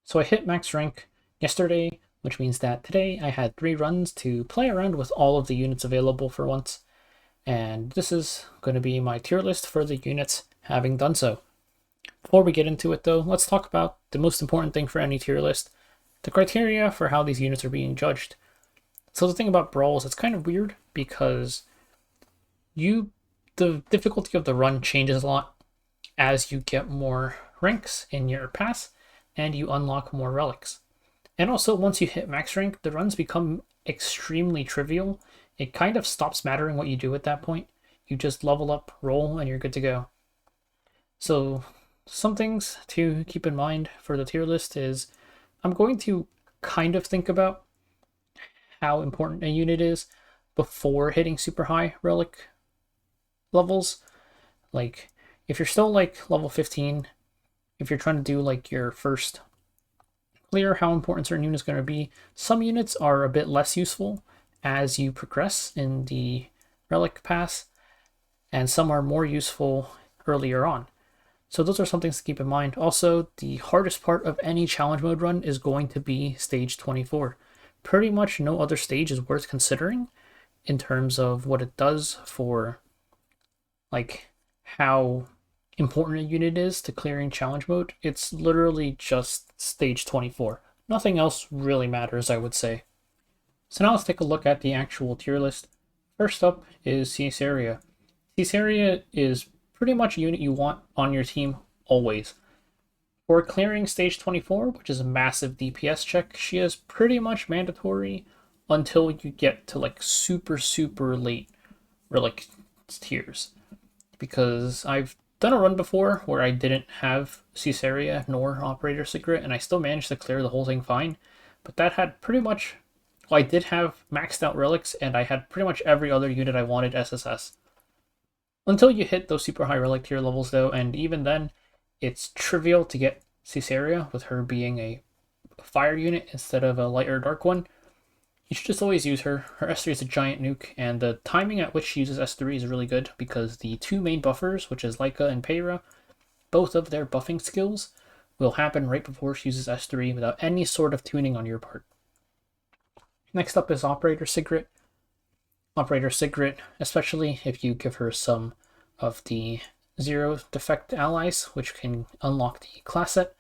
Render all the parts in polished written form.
So I hit max rank yesterday, which means that today I had 3 runs to play around with all of the units available for once. And this is going to be my tier list for the units having done so. Before we get into it though, let's talk about the most important thing for any tier list, the criteria for how these units are being judged. So the thing about Brawl is it's kind of weird because the difficulty of the run changes a lot as you get more ranks in your pass and you unlock more relics. And also, once you hit max rank, the runs become extremely trivial. It kind of stops mattering what you do at that point. You just level up, roll, and you're good to go. So, some things to keep in mind for the tier list is I'm going to kind of think about how important a unit is before hitting super high relic levels. Like, if you're still like level 15, if you're trying to do like your first clear how important certain units are going to be, some units are a bit less useful as you progress in the relic pass, and some are more useful earlier on. So those are some things to keep in mind. Also, the hardest part of any challenge mode run is going to be stage 24. Pretty much no other stage is worth considering in terms of what it does for like how important a unit is to clearing challenge mode. It's literally just stage 24. Nothing else really matters, I would say. So now let's take a look at the actual tier list. First up is Caesarea. Caesarea is pretty much a unit you want on your team always. For clearing stage 24, which is a massive DPS check, she is pretty much mandatory until you get to like super late relic tiers. Because I've done a run before where I didn't have Caesarea nor Operator Secret, and I still managed to clear the whole thing fine. But that had pretty much, well, I did have maxed out relics, and I had pretty much every other unit I wanted SSS. Until you hit those super high relic tier levels though, and even then, it's trivial to get Caesarea with her being a fire unit instead of a light or dark one. You should just always use her. Her S3 is a giant nuke, and the timing at which she uses S3 is really good because the 2 main buffers, which is Leica and Peyra, both of their buffing skills will happen right before she uses S3 without any sort of tuning on your part. Next up is Operator Secret. Operator Secret, especially if you give her some of the 0 defect allies, which can unlock the class set,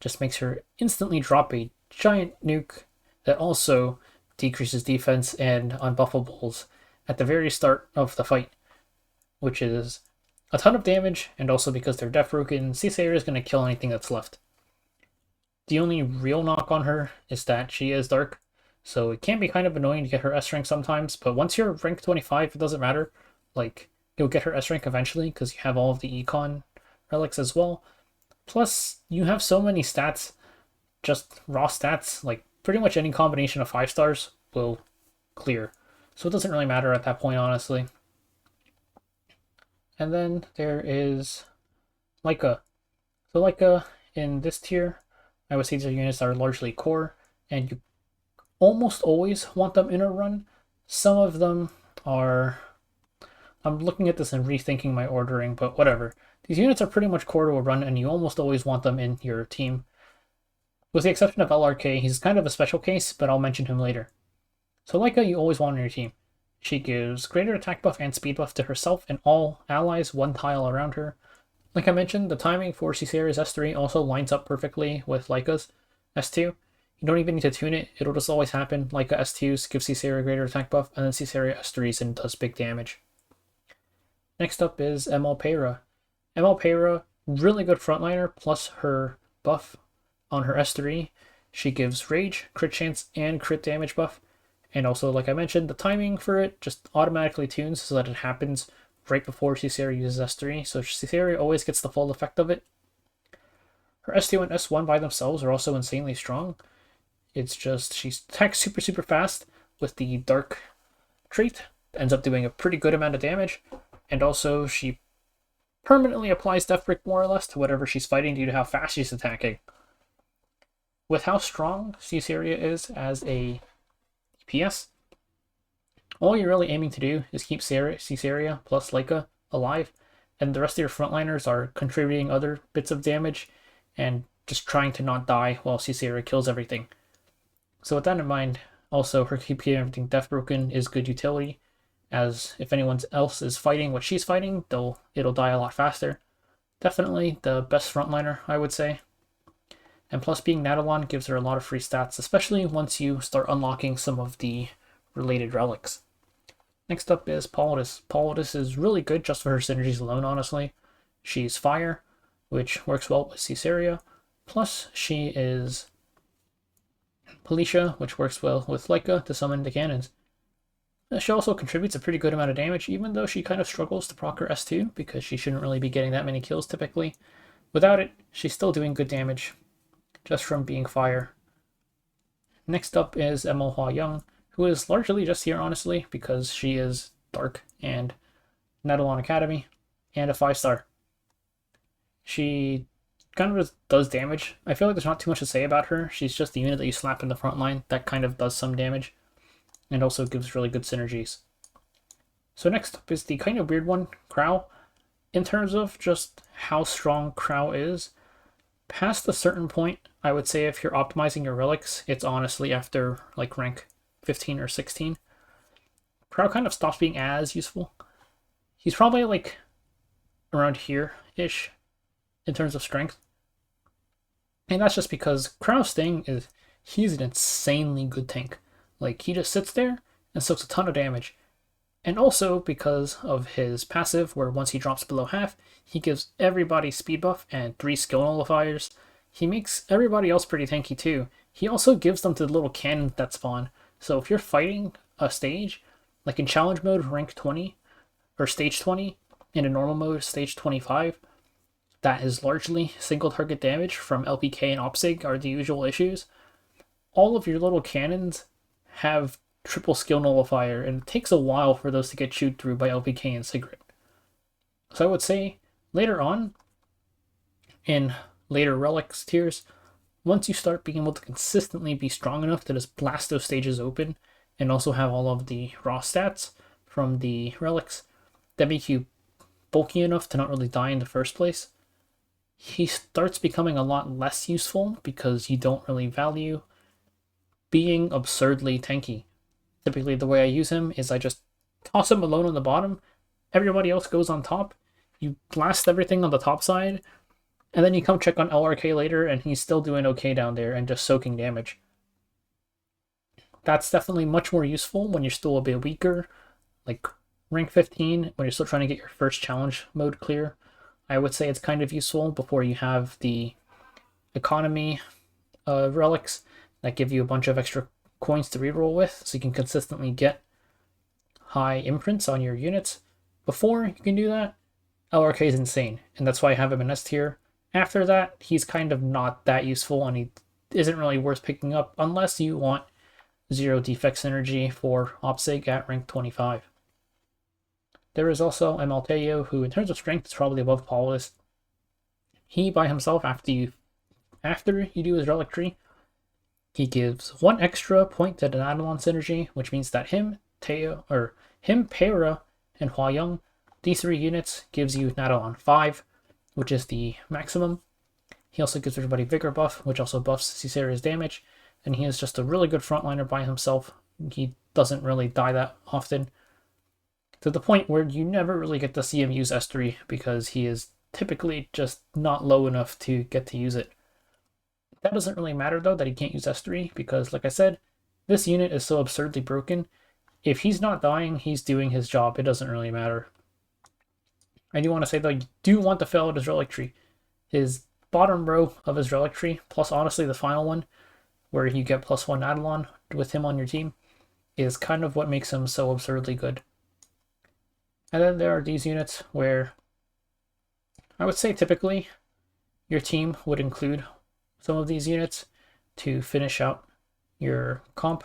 just makes her instantly drop a giant nuke that also decreases defense and unbuffables at the very start of the fight, which is a ton of damage, and also because they're death broken, Caesarea is going to kill anything that's left. The only real knock on her is that she is dark, so it can be kind of annoying to get her S rank sometimes, but once you're rank 25, it doesn't matter. Like, you'll get her S rank eventually because you have all of the econ relics as well. Plus, you have so many stats, just raw stats, like pretty much any combination of 5 stars will clear. So it doesn't really matter at that point, honestly. And then there is Leica. So Leica in this tier, I would say these are units that are largely core, and you almost always want them in a run. Some of them are... I'm looking at this and rethinking my ordering, but whatever. These units are pretty much core to a run, and you almost always want them in your team. With the exception of LRK, he's kind of a special case, but I'll mention him later. So Leica you always want on your team. She gives greater attack buff and speed buff to herself and all allies 1 tile around her. Like I mentioned, the timing for Caesaria's S3 also lines up perfectly with Leica's S2. You don't even need to tune it, it'll just always happen. Leica S2s gives Caesarea greater attack buff, and then Caesarea S3s and does big damage. Next up is ML Peyra. ML Peyra, really good frontliner, plus her buff on her S3. She gives rage, crit chance, and crit damage buff. And also, like I mentioned, the timing for it just automatically tunes so that it happens right before Caesarea uses S3. So Caesarea always gets the full effect of it. Her S2 and S1 by themselves are also insanely strong. It's just, she attacks super fast with the dark trait. Ends up doing a pretty good amount of damage. And also, she permanently applies Death Brick more or less to whatever she's fighting due to how fast she's attacking. With how strong Caesarea is as a DPS, all you're really aiming to do is keep Caesarea plus Leica alive, and the rest of your frontliners are contributing other bits of damage, and just trying to not die while Cicera kills everything. So with that in mind, also her keeping everything death broken is good utility, as if anyone else is fighting what she's fighting, it'll die a lot faster. Definitely the best frontliner, I would say. And plus being Nadalon gives her a lot of free stats, especially once you start unlocking some of the related relics. Next up is Paladus. Paladus is really good just for her synergies alone, honestly. She's fire, which works well with Cicera. Plus she is Policia, which works well with Leica to summon the cannons. She also contributes a pretty good amount of damage, even though she kind of struggles to proc her S2, because she shouldn't really be getting that many kills typically. Without it, she's still doing good damage, just from being fire. Next up is Emma Hua Young, who is largely just here, honestly, because she is Dark and Nadalon Academy, and a 5-star. She kind of does damage. I feel like there's not too much to say about her. She's just the unit that you slap in the front line that kind of does some damage, and also gives really good synergies. So next up is the kind of weird one, Crow. In terms of just how strong Crow is, past a certain point, I would say if you're optimizing your relics, it's honestly after like rank 15 or 16. Crow kind of stops being as useful. He's probably like around here-ish in terms of strength. And that's just because Crow's thing is he's an insanely good tank. Like, he just sits there and soaks a ton of damage. And also because of his passive, where once he drops below half, he gives everybody speed buff and 3 skill nullifiers. He makes everybody else pretty tanky too. He also gives them to the little cannons that spawn. So if you're fighting a stage, like in challenge mode rank 20, or stage 20, in a normal mode stage 25, that is largely single target damage from LPK and OPSIG are the usual issues. All of your little cannons have triple skill nullifier, and it takes a while for those to get chewed through by LPK and Sigrid. So I would say later on, in later relics tiers, once you start being able to consistently be strong enough to just blast those stages open, and also have all of the raw stats from the relics that make you bulky enough to not really die in the first place, he starts becoming a lot less useful because you don't really value being absurdly tanky. Typically the way I use him is I just toss him alone on the bottom, everybody else goes on top, you blast everything on the top side, and then you come check on LRK later and he's still doing okay down there and just soaking damage. That's definitely much more useful when you're still a bit weaker, like rank 15, when you're still trying to get your first challenge mode clear. I would say it's kind of useful before you have the economy relics that give you a bunch of extra coins to reroll with, so you can consistently get high imprints on your units. Before you can do that, LRK is insane, and that's why I have him in S tier. After that, he's kind of not that useful, and he isn't really worth picking up unless you want 0 defect synergy for OPSIG at rank 25. There is also Emalteo, who in terms of strength is probably above Paulus. He by himself, after you do his relic tree, he gives 1 extra point to the Nadalon synergy, which means that him, Peira, and Hua Young, these 3 units gives you Nadalon 5, which is the maximum. He also gives everybody Vigor buff, which also buffs Cicera's damage, and he is just a really good frontliner by himself. He doesn't really die that often, to the point where you never really get to see him use S3 because he is typically just not low enough to get to use it. That doesn't really matter though that he can't use S3 because, like I said, this unit is so absurdly broken. If he's not dying, he's doing his job. It doesn't really matter. I do want to say though, you do want to fill out his relic tree. His bottom row of his relic tree, plus honestly the final one, where you get +1 Nadalon with him on your team, is kind of what makes him so absurdly good. And then there are these units where I would say typically your team would include some of these units to finish out your comp.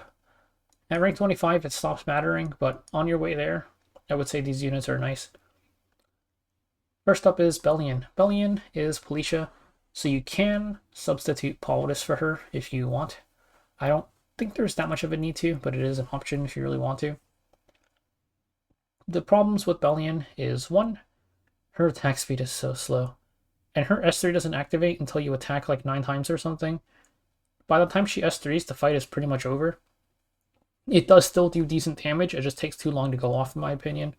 At rank 25 it stops mattering, but on your way there, I would say these units are nice. First up is Bellion. Bellion is Policia, so you can substitute Paladus for her if you want. I don't think there's that much of a need to, but it is an option if you really want to. The problems with Bellion is, 1, her attack speed is so slow. and her S3 doesn't activate until you attack like 9 times or something. By the time she S3s, the fight is pretty much over. It does still do decent damage, it just takes too long to go off in my opinion.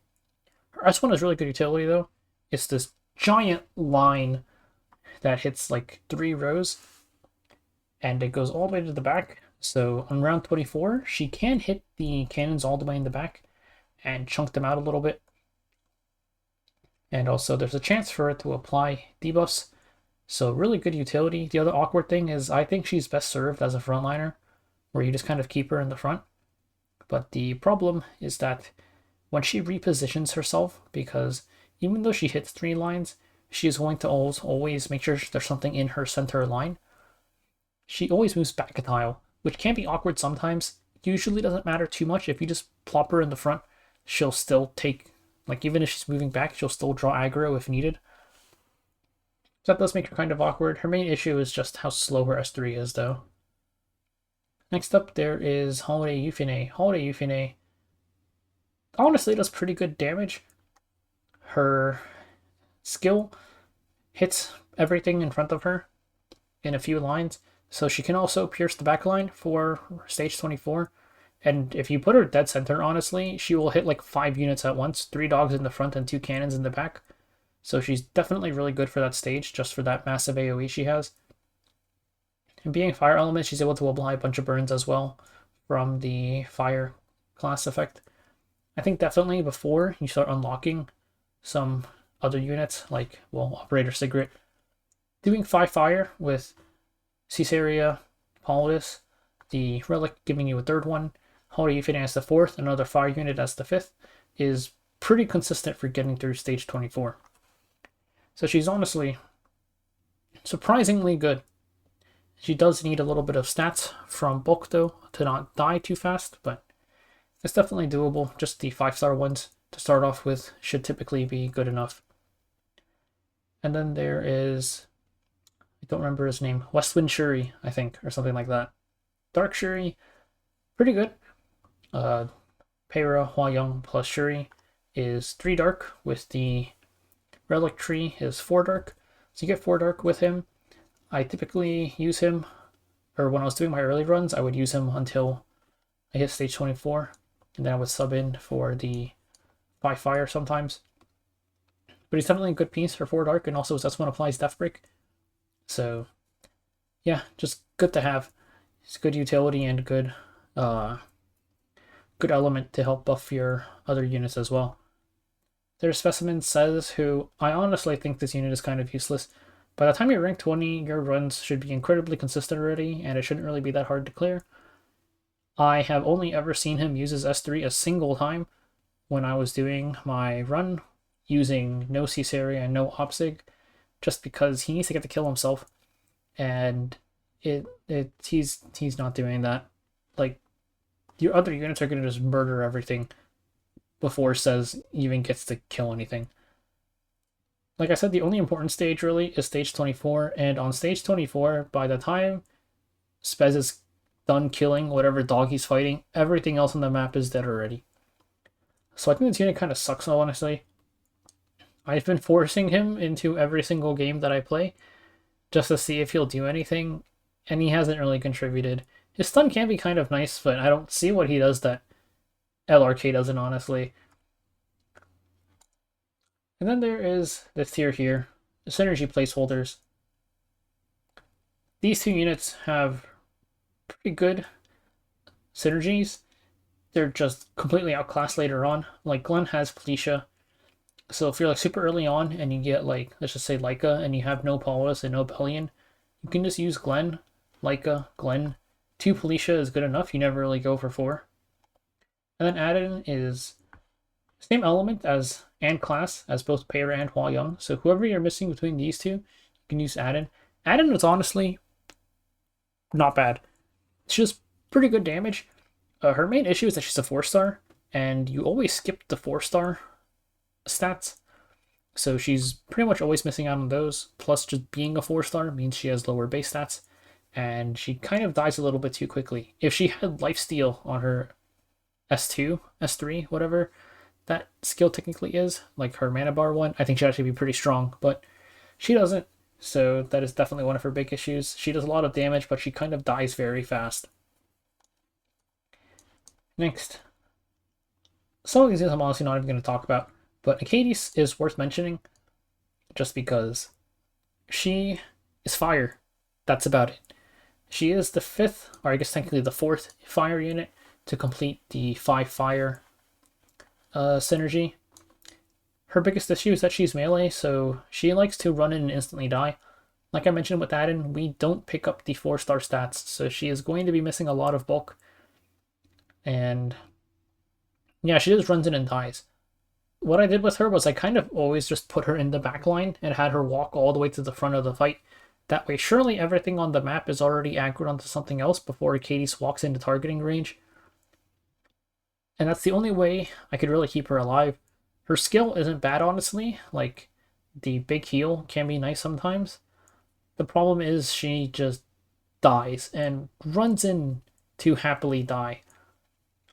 Her S1 is really good utility though. It's this giant line that hits like 3 rows, and it goes all the way to the back. So on round 24, she can hit the cannons all the way in the back and chunk them out a little bit. And also there's a chance for it to apply debuffs. So really good utility. The other awkward thing is I think she's best served as a frontliner, where you just kind of keep her in the front. But the problem is that when she repositions herself, because even though she hits 3 lines, she is going to always make sure there's something in her center line. She always moves back a tile, which can be awkward sometimes. Usually doesn't matter too much. If you just plop her in the front, she'll still take, like even if she's moving back, she'll still draw aggro if needed. So that does make her kind of awkward. Her main issue is just how slow her S3 is though. Next up there is Holiday Euphine. Holiday Euphine honestly does pretty good damage. Her skill hits everything in front of her in a few lines. So she can also pierce the backline for stage 24. And if you put her dead center, honestly, she will hit like 5 units at once, 3 dogs in the front and 2 cannons in the back. So she's definitely really good for that stage, just for that massive AoE she has. And being fire element, she's able to apply a bunch of burns as well from the fire class effect. I think definitely before you start unlocking some other units, like, well, Operator Sigrid, doing 5 fire with Caesarea, Paulus, the Relic giving you a 3rd one, Holiday Euphine as the 4th, another fire unit as the 5th, is pretty consistent for getting through stage 24. So she's honestly surprisingly good. She does need a little bit of stats from bulk though to not die too fast, but it's definitely doable. Just the 5-star ones to start off with should typically be good enough. And then there is, I don't remember his name, Westwind Shuri, I think, or something like that. Dark Shuri, pretty good. Peira, Hua-Young plus Shuri is 3 dark, with the Relic tree is 4 dark. So you get 4 dark with him. I typically use him, or when I was doing my early runs, I would use him until I hit stage 24, and then I would sub in for the 5 fire sometimes. But he's definitely a good piece for 4 dark, and also his S1 applies Death Break. So yeah, just good to have. It's good utility and good good element to help buff your other units as well. There's Specimen Says, who I honestly think this unit is kind of useless. By the time you're rank 20, your runs should be incredibly consistent already, and it shouldn't really be that hard to clear. I have only ever seen him use his S3 a single time when I was doing my run using no Caesarea and no Opsig, just because he needs to get the kill himself, and he's not doing that. Like, your other units are going to just murder everything before Says even gets to kill anything. Like I said, the only important stage really is stage 24, and on stage 24, by the time Spez is done killing whatever dog he's fighting, everything else on the map is dead already. So I think this unit kind of sucks, honestly. I've been forcing him into every single game that I play just to see if he'll do anything, and he hasn't really contributed. His stun can be kind of nice, but I don't see what he does that LRK doesn't, honestly. And then there is this tier here, the Synergy Placeholders. These 2 units have pretty good synergies. They're just completely outclassed later on. Like, Glenn has Felicia, so if you're like super early on and you get like, let's just say Leica, and you have no Paulus and no Bellion, you can just use Glenn, Leica, Glenn. 2 Felicia is good enough, you never really go for 4. And then Addon is same element as and class as both Peira and Hua-Young. So whoever you're missing between these 2, you can use Addon. Addon is honestly not bad. She's pretty good damage. Her main issue is that she's a 4-star, and you always skip the 4-star stats. So she's pretty much always missing out on those. Plus, just being a 4-star means she has lower base stats, and she kind of dies a little bit too quickly. If she had Lifesteal on her S2, S3, whatever that skill technically is, like her mana bar one, I think she'd actually be pretty strong, but she doesn't. So that is definitely one of her big issues. She does a lot of damage, but she kind of dies very fast. Next. Some of these I'm honestly not even going to talk about, but Acades is worth mentioning just because she is fire. That's about it. She is the 5th, or I guess technically the 4th fire unit to complete the 5 fire synergy. Her biggest issue is that she's melee, so she likes to run in and instantly die. Like I mentioned with Adin, we don't pick up the 4-star stats, so she is going to be missing a lot of bulk. And yeah, she just runs in and dies. What I did with her was I kind of always just put her in the back line and had her walk all the way to the front of the fight. That way, surely everything on the map is already aggroed onto something else before Acades walks into targeting range. And that's the only way I could really keep her alive. Her skill isn't bad, honestly. Like, the big heal can be nice sometimes. The problem is she just dies and runs in to happily die.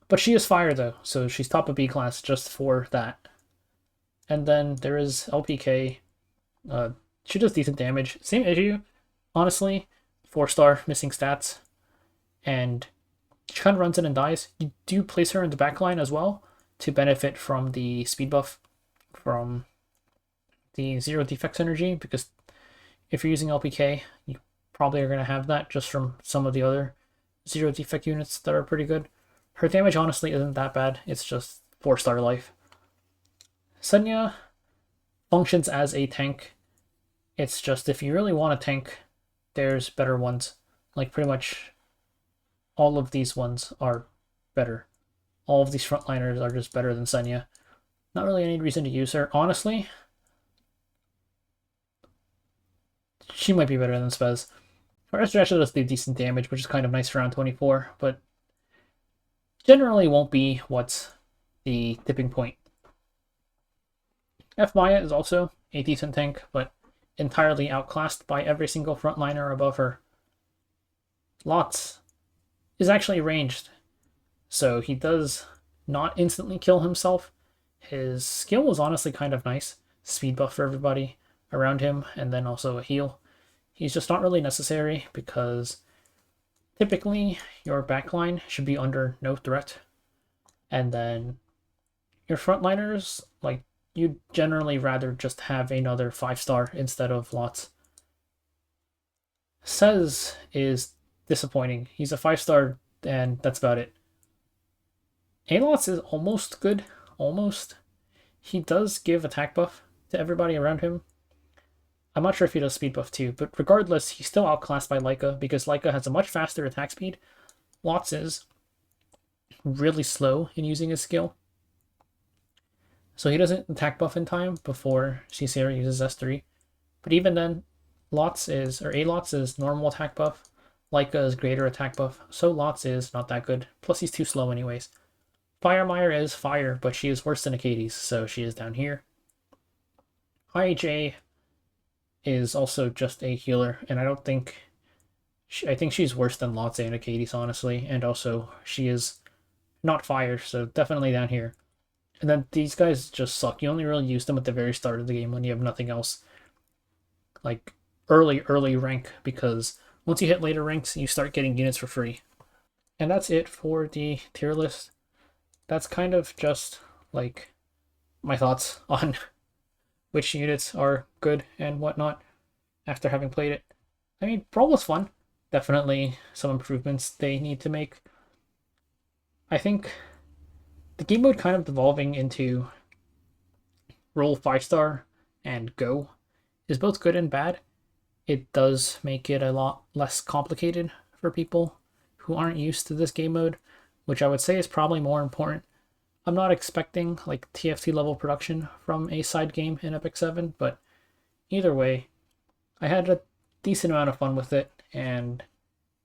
But she is fire, though, so she's top of B class just for that. And then there is LPK. She does decent damage. Same issue, honestly. 4-star missing stats. And she kind of runs in and dies. You do place her in the backline as well to benefit from the speed buff from the 0 defect synergy, because if you're using LPK, you probably are going to have that just from some of the other 0 defect units that are pretty good. Her damage honestly isn't that bad. It's just 4-star life. Senya functions as a tank. It's just if you really want a tank, there's better ones. Like pretty much all of these ones are better. All of these frontliners are just better than Senya. Not really any reason to use her. Honestly, she might be better than Spez. Her Esther actually does do decent damage, which is kind of nice for round 24, but generally won't be what's the tipping point. F Maya is also a decent tank, but entirely outclassed by every single frontliner above her. Lots is actually ranged, so he does not instantly kill himself. His skill is honestly kind of nice. Speed buff for everybody around him, and then also a heal. He's just not really necessary because typically your backline should be under no threat, and then your frontliners, like, you'd generally rather just have another 5-star instead of Lots. Says is disappointing. He's a 5-star, and that's about it. Alots is almost good. Almost. He does give attack buff to everybody around him. I'm not sure if he does speed buff too, but regardless, he's still outclassed by Leica because Leica has a much faster attack speed. Lots is really slow in using his skill. So he doesn't attack buff in time before Sierra uses S3. But even then, Lots is, or A-Lots is normal attack buff. Leica is greater attack buff, so Lots is not that good. Plus he's too slow anyways. Firemire is fire, but she is worse than Acades, so she is down here. IHA is also just a healer, and I don't think... I think she's worse than Lots and Acades, honestly, and also she is not fire, so definitely down here. And then these guys just suck. You only really use them at the very start of the game when you have nothing else. Like, early rank, because once you hit later ranks, you start getting units for free. And that's it for the tier list. That's kind of just, like, my thoughts on which units are good and whatnot after having played it. I mean, Brawl was fun. Definitely some improvements they need to make. I think the game mode kind of devolving into roll 5-star and go is both good and bad. It does make it a lot less complicated for people who aren't used to this game mode, which I would say is probably more important. I'm not expecting like TFT level production from a side game in Epic 7, but either way, I had a decent amount of fun with it, and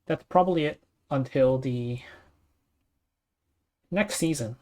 that's probably it until the next season.